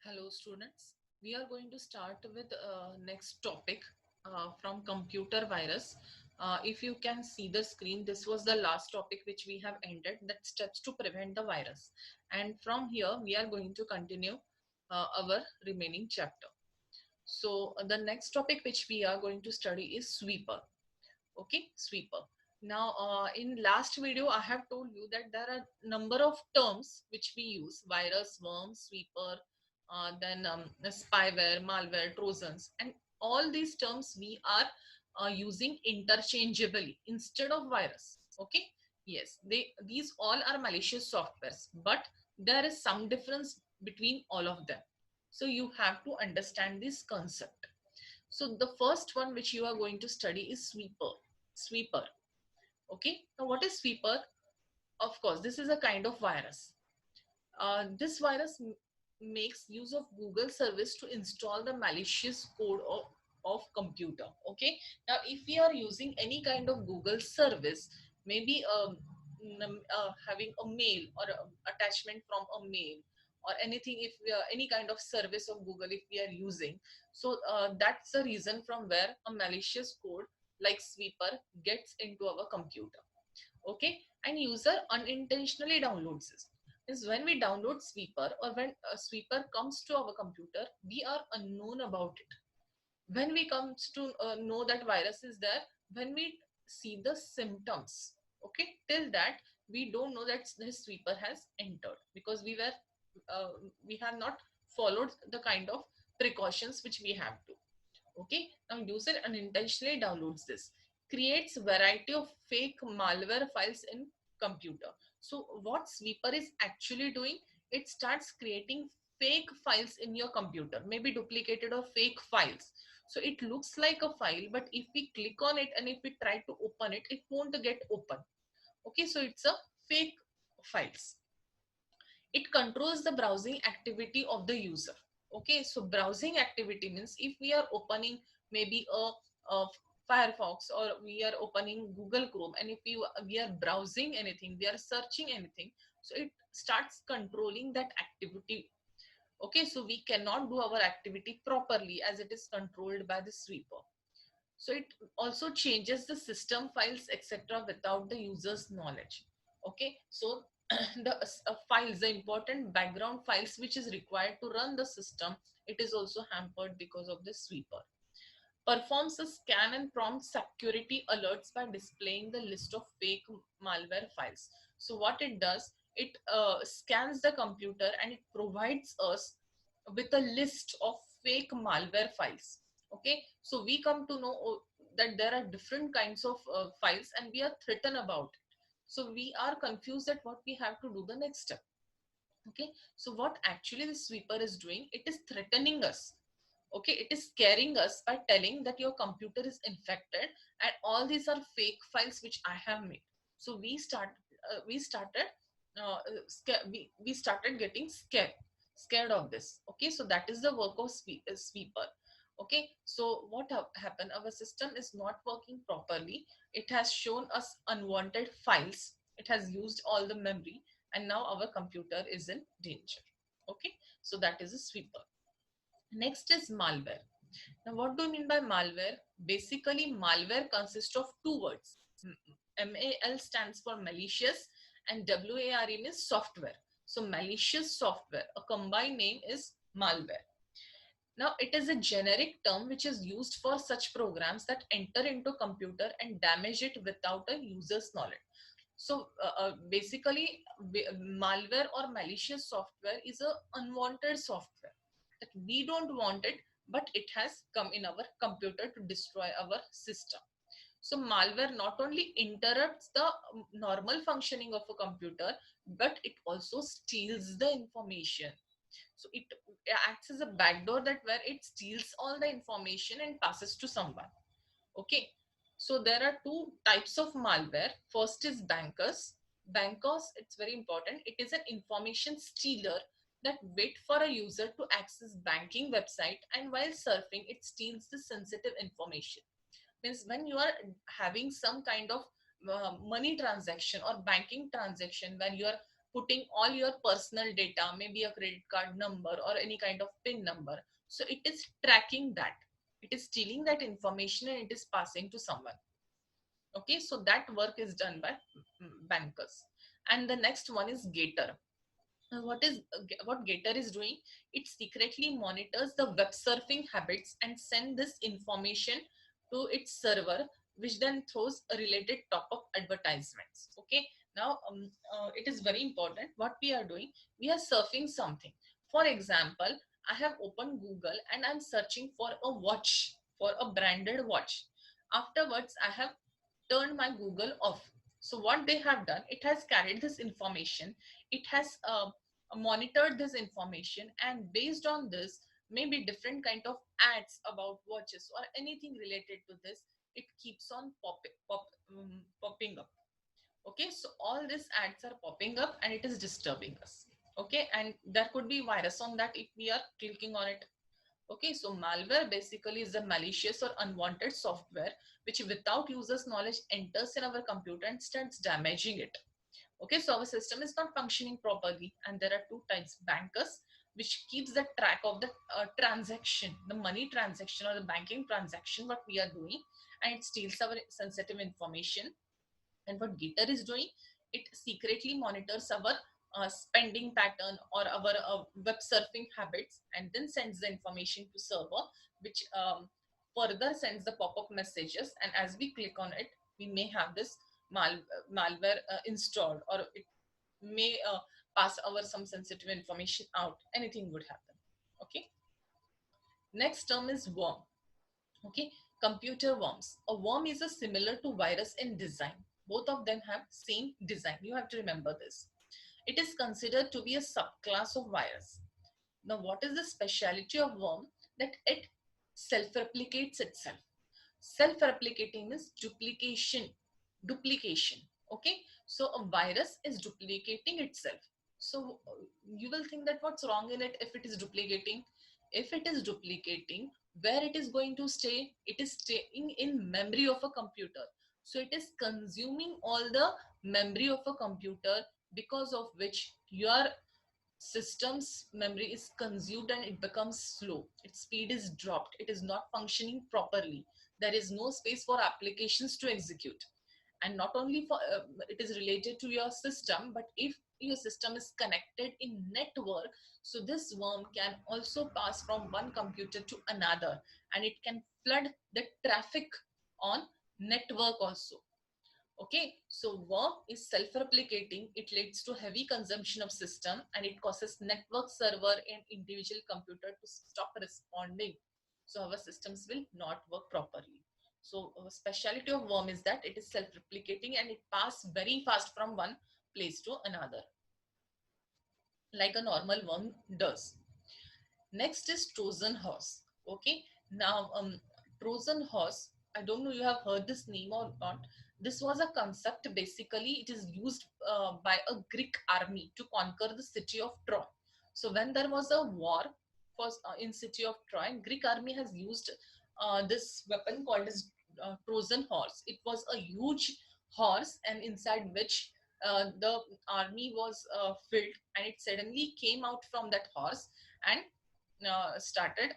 Hello students, we are going to start with next topic from computer virus. If you can see the screen, this was the last topic which we have ended, that steps to prevent the virus. And from here we are going to continue our remaining chapter. So the next topic which we are going to study is sweeper. Okay, sweeper. Now in last video I have told you that there are number of terms which we use: virus, worm, sweeper, then the spyware, malware, trojans, and all these terms we are using interchangeably instead of virus. Okay, yes, these all are malicious softwares, but there is some difference between all of them, so you have to understand this concept. So the first one which you are going to study is sweeper. Sweeper. Okay. Now what is sweeper? Of course, this is a kind of virus. This virus makes use of Google service to install the malicious code of computer. Okay. Now if we are using any kind of Google service, maybe having a mail or attachment from a mail or anything, if we are any kind of service of Google if we are using, so that's the reason from where a malicious code like sweeper gets into our computer. Okay, and user unintentionally downloads this. Is when we download sweeper or when a sweeper comes to our computer, we are unknown about it. When we comes to know that virus is there, when we see the symptoms, okay, till that we don't know that this sweeper has entered, because uh, we have not followed the kind of precautions which we have to. Okay, now user unintentionally downloads this, creates variety of fake malware files in computer. So what sweeper is actually doing, it starts creating fake files in your computer, maybe duplicated or fake files. So it looks like a file, but if we click on it and if we try to open it, it won't get open. Okay, so it's a fake files. It controls the browsing activity of the user. Okay, so browsing activity means if we are opening maybe a Firefox, or we are opening Google Chrome, and if we are browsing anything, we are searching anything, so it starts controlling that activity. Okay, so we cannot do our activity properly as it is controlled by the sweeper. So it also changes the system files etc without the user's knowledge. Okay, so the files, the important background files which is required to run the system, it is also hampered because of the sweeper. Performs a scan and prompt security alerts by displaying the list of fake malware files. So what it does, it scans the computer and it provides us with a list of fake malware files. Okay, so we come to know that there are different kinds of files and we are threatened about it. So we are confused at what we have to do the next step. Okay, so what actually the sweeper is doing, it is threatening us. Okay, it is scaring us by telling that your computer is infected and all these are fake files which I have made. So we started we started getting scared of this. Okay, so that is the work of sweeper. Okay, so what happened, our system is not working properly, it has shown us unwanted files, it has used all the memory, and now our computer is in danger. Okay, so that is a sweeper. Next is malware. Now, what do you mean by malware? Basically, malware consists of two words. MAL stands for malicious and WARE means software. So, malicious software, a combined name is malware. Now, it is a generic term which is used for such programs that enter into computer and damage it without a user's knowledge. So basically, malware or malicious software is a unwanted software that we don't want it, but it has come in our computer to destroy our system. So malware not only interrupts the normal functioning of a computer, but it also steals the information. So it acts as a backdoor that where it steals all the information and passes to someone. Okay, so there are two types of malware. First is bankers. Bankers, it's very important, it is an information stealer that wait for a user to access banking website, and while surfing it steals the sensitive information. Means when you are having some kind of money transaction or banking transaction, when you are putting all your personal data, maybe a credit card number or any kind of PIN number. So it is tracking that. It is stealing that information and it is passing to someone. Okay, so that work is done by bankers. And the next one is Gator. What Gator is doing? It secretly monitors the web surfing habits and send this information to its server, which then throws a related top-up advertisements. Okay, now it is very important what we are doing. We are surfing something. For example, I have opened Google and I'm searching for a watch, for a branded watch. Afterwards, I have turned my Google off. So what they have done, it has carried this information, it has monitored this information, and based on this, maybe different kind of ads about watches or anything related to this, it keeps on popping up. Okay, so all these ads are popping up and it is disturbing us. Okay, and there could be virus on that if we are clicking on it. Okay, so malware basically is a malicious or unwanted software which without users knowledge enters in our computer and starts damaging it. Okay, so our system is not functioning properly, and there are two types: bankers, which keeps the track of the transaction, the money transaction or the banking transaction what we are doing, and it steals our sensitive information. And what Gator is doing, it secretly monitors our spending pattern or our web surfing habits, and then sends the information to server, which further sends the pop-up messages. And as we click on it, we may have this malware installed, or it may pass our some sensitive information out. Anything would happen. Okay. Next term is worm. Okay, computer worms. A worm is a similar to virus in design. Both of them have same design. You have to remember this. It is considered to be a subclass of virus. Now, what is the speciality of worm? That it self-replicates itself. Self-replicating is duplication. Okay, so a virus is duplicating itself. So you will think that what's wrong in it if it is duplicating? If it is duplicating, where it is going to stay? It is staying in memory of a computer. So it is consuming all the memory of a computer, because of which your system's memory is consumed and it becomes slow. Its speed is dropped. It is not functioning properly. There is no space for applications to execute. And not only for it is related to your system, but if your system is connected in network, so this worm can also pass from one computer to another, and it can flood the traffic on network also. Okay, so worm is self-replicating. It leads to heavy consumption of system, and it causes network server and individual computer to stop responding. So our systems will not work properly. So a speciality of worm is that it is self-replicating and it passes very fast from one place to another, like a normal worm does. Next is Trojan horse. Okay, now Trojan horse, I don't know you have heard this name or not. This was a concept. Basically, it is used by a Greek army to conquer the city of Troy. So when there was a war for in city of Troy, Greek army has used this weapon called as Trojan horse. It was a huge horse, and inside which the army was filled, and it suddenly came out from that horse and started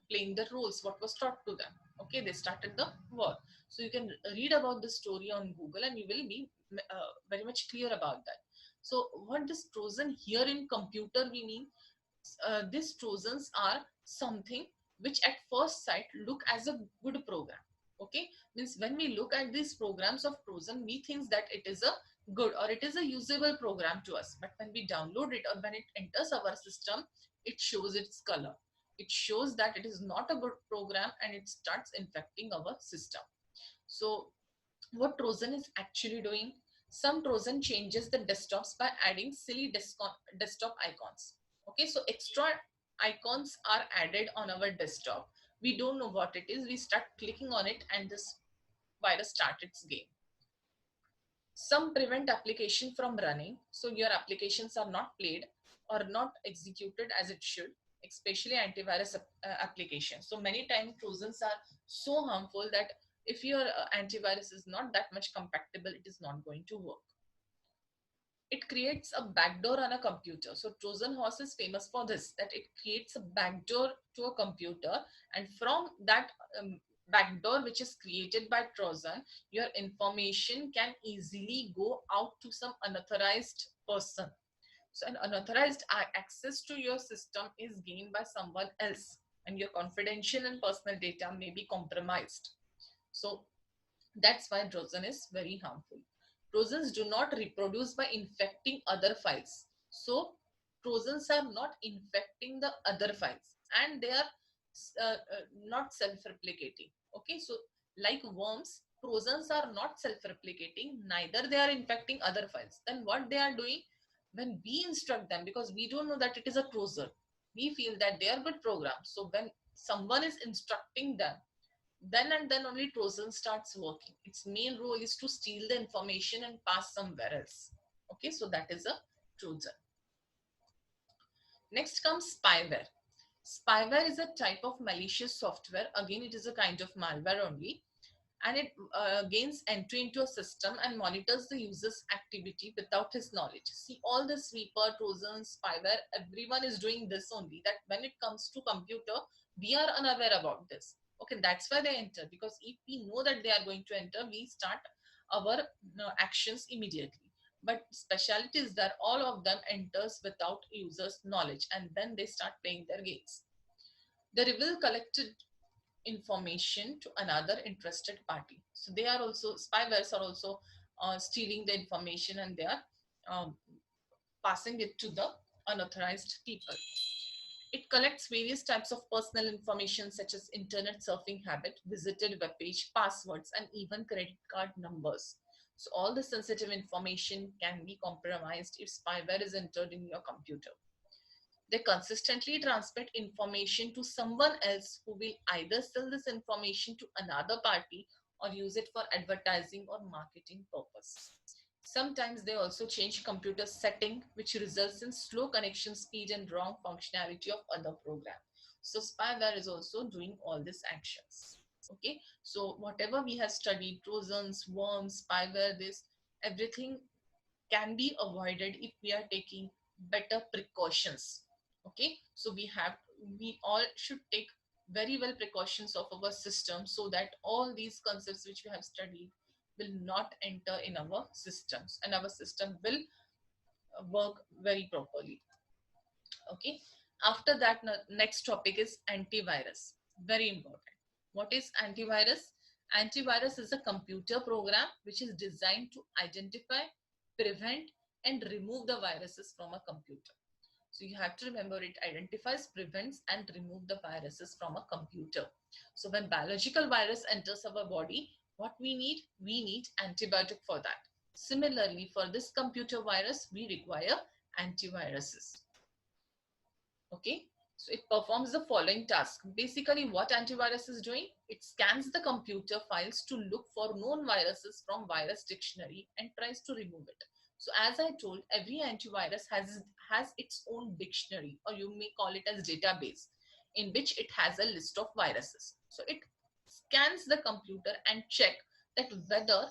playing the roles what was taught to them. Okay, they started the war. So you can read about this story on Google and you will be very much clear about that. So what this Trojan here in computer we mean, these Trojans are something which at first sight look as a good program. Okay, means when we look at these programs of Trojan, we think that it is a good or it is a usable program to us. But when we download it or when it enters our system, it shows its color. It shows that it is not a good program and it starts infecting our system. So what Trojan is actually doing? Some Trojan changes the desktops by adding silly desktop icons. Okay, so extra icons are added on our desktop. We don't know what it is. We start clicking on it and this virus starts its game. Some prevent application from running, so your applications are not played or not executed as it should, especially antivirus applications. So many times Trojans are so harmful that if your antivirus is not that much compatible, it is not going to work. it creates a backdoor on a computer. So Trojan horse is famous for this, that it creates a backdoor to a computer, and from that backdoor which is created by Trojan, your information can easily go out to some unauthorized person. So an unauthorized access to your system is gained by someone else, and your confidential and personal data may be compromised. So that's why Trojan is very harmful. Trojans do not reproduce by infecting other files. So Trojans are not infecting the other files, and they are not self-replicating. Okay, so like worms, Trojans are not self-replicating, neither they are infecting other files. Then what they are doing, when we instruct them, because we don't know that it is a Trojan, we feel that they are good programs. So when someone is instructing them, then and then only Trojan starts working. Its main role is to steal the information and pass somewhere else. Okay, so that is a Trojan. Next comes spyware. Spyware is a type of malicious software. Again, it is a kind of malware only, and it gains entry into a system and monitors the user's activity without his knowledge. See, all the sweeper, Trojans, spyware, everyone is doing this only, that when it comes to computer, we are unaware about this. Okay, that's why they enter, because if we know that they are going to enter, we start our actions immediately. But speciality is that all of them enters without users' knowledge, and then they start playing their games. They reveal collected information to another interested party. So they are also, spywares are also stealing the information, and they are um, passing it to the unauthorized people. It collects various types of personal information such as internet surfing habit, visited web page, passwords, and even credit card numbers. So all the sensitive information can be compromised if spyware is entered in your computer. They consistently transmit information to someone else who will either sell this information to another party or use it for advertising or marketing purpose. Sometimes they also change computer setting, which results in slow connection speed and wrong functionality of other program. So spyware is also doing all these actions. Okay, so whatever we have studied, trojans, worms, spyware, this everything can be avoided if we are taking better precautions. Okay, so we all should take very well precautions of our system, so that all these concepts which we have studied will not enter in our systems, and our system will work very properly. Okay, after that, next topic is antivirus. Very important. What is antivirus? Antivirus is a computer program which is designed to identify, prevent, and remove the viruses from a computer. So you have to remember, it identifies, prevents, and remove the viruses from a computer. So when biological virus enters our body, what we need? We need antibiotic for that. Similarly, for this computer virus, we require antiviruses. Okay, so it performs the following task. Basically, what antivirus is doing, it scans the computer files to look for known viruses from virus dictionary and tries to remove it. So as I told, every antivirus has its own dictionary, or you may call it as database, in which it has a list of viruses. So it scans the computer and check that whether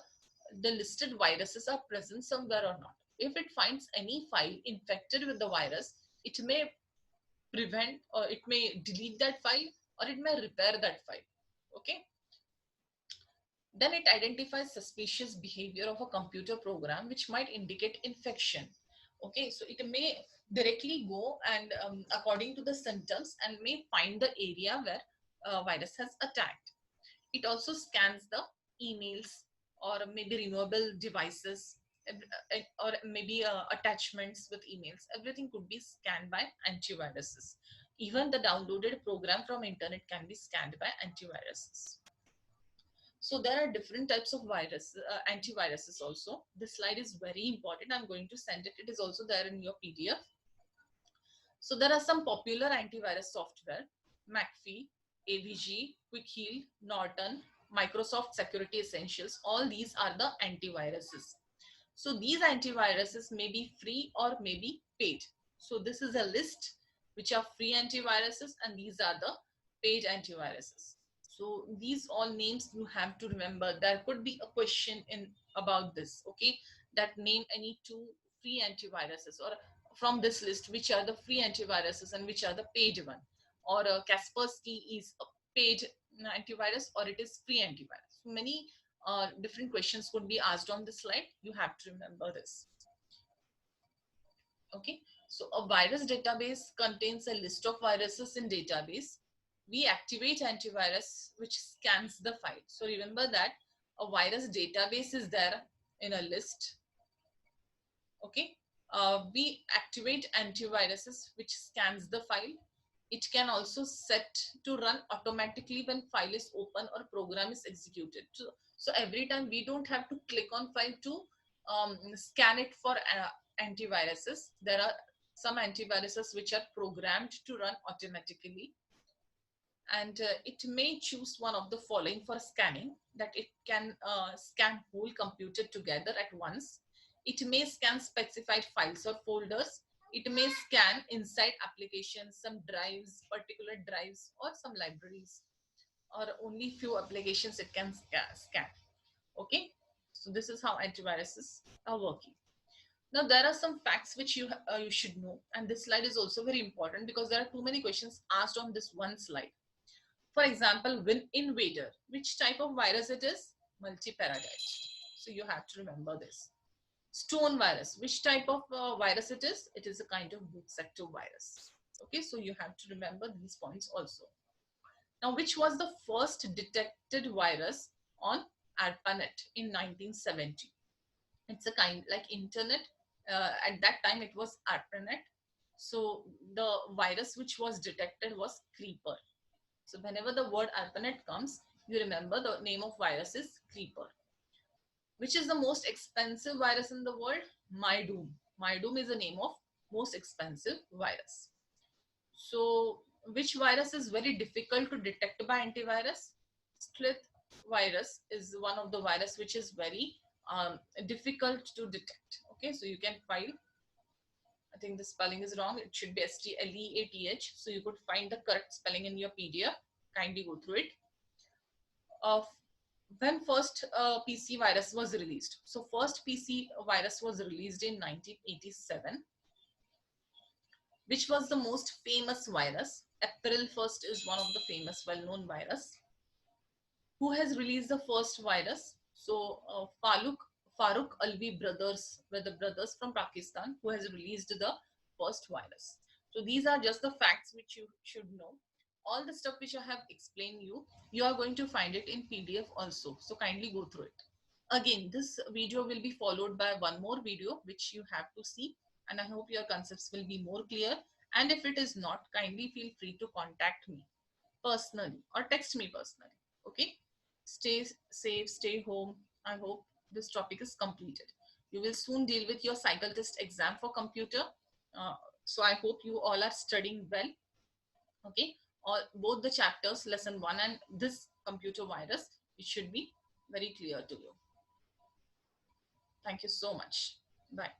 the listed viruses are present somewhere or not. If it finds any file infected with the virus, it may prevent, or it may delete that file, or it may repair that file. Okay, then it identifies suspicious behavior of a computer program which might indicate infection. Okay, so it may directly go and according to the symptoms, and may find the area where virus has attacked. It also scans the emails, or maybe renewable devices, or maybe attachments with emails. Everything could be scanned by antiviruses. Even the downloaded program from internet can be scanned by antiviruses. So there are different types of antiviruses also. This slide is very important. I'm going to send it. It is also there in your PDF. So there are some popular antivirus software: McAfee, AVG, QuickHeal, Norton, Microsoft Security Essentials. All these are the antiviruses. So these antiviruses may be free or may be paid. So this is a list which are free antiviruses, and these are the paid antiviruses. So these all names you have to remember. There could be a question in about this. Okay, that name any two free antiviruses, or from this list, which are the free antiviruses and which are the paid one, or Kaspersky is a paid antivirus or it is free antivirus. Many different questions could be asked on this slide. You have to remember this. Okay, so a virus database contains a list of viruses in database. We activate antivirus which scans the file. So remember that a virus database is there in a list. Okay, we activate antiviruses which scans the file. It can also set to run automatically when file is open or program is executed. So every time we don't have to click on file to scan it for antiviruses. There are some antiviruses which are programmed to run automatically, and it may choose one of the following for scanning, that it can scan whole computer together at once. It may scan specified files or folders. It may scan inside applications, some drives, particular drives, or some libraries, or only few applications it can scan. Okay, so this is how antiviruses are working. Now there are some facts which you should know, and this slide is also very important because there are too many questions asked on this one slide. For example, WinInvader, which type of virus it is? Multiparadite. So you have to remember this. Stone virus, which type of virus it is? It is a kind of boot sector virus. Okay, so you have to remember these points also. Now, which was the first detected virus on ARPANET in 1970? It's a kind like internet. At that time, it was ARPANET. So the virus which was detected was Creeper. So whenever the word ARPANET comes, you remember the name of virus is Creeper. Which is the most expensive virus in the world? MyDoom. MyDoom is the name of most expensive virus. So which virus is very difficult to detect by antivirus? Sleuth virus is one of the virus which is very difficult to detect. Okay, so you can file. I think the spelling is wrong. It should be STLEATH. So you could find the correct spelling in your PDF. Kindly go through it. When first PC virus was released. So first PC virus was released in 1987. Which was the most famous virus? April 1st is one of the famous well-known virus. Who has released the first virus? So Farooq Alvi brothers were the brothers from Pakistan who has released the first virus. So these are just the facts which you should know. All the stuff which I have explained you are going to find it in PDF also. So kindly go through it. Again, this video will be followed by one more video which you have to see, and I hope your concepts will be more clear. And if it is not, kindly feel free to contact me personally or text me personally. Okay, stay safe, stay home. I hope this topic is completed. You will soon deal with your cycle test exam for computer. So I hope you all are studying well. Okay, all both the chapters, lesson 1 and this computer virus, it should be very clear to you. Thank you so much. Bye.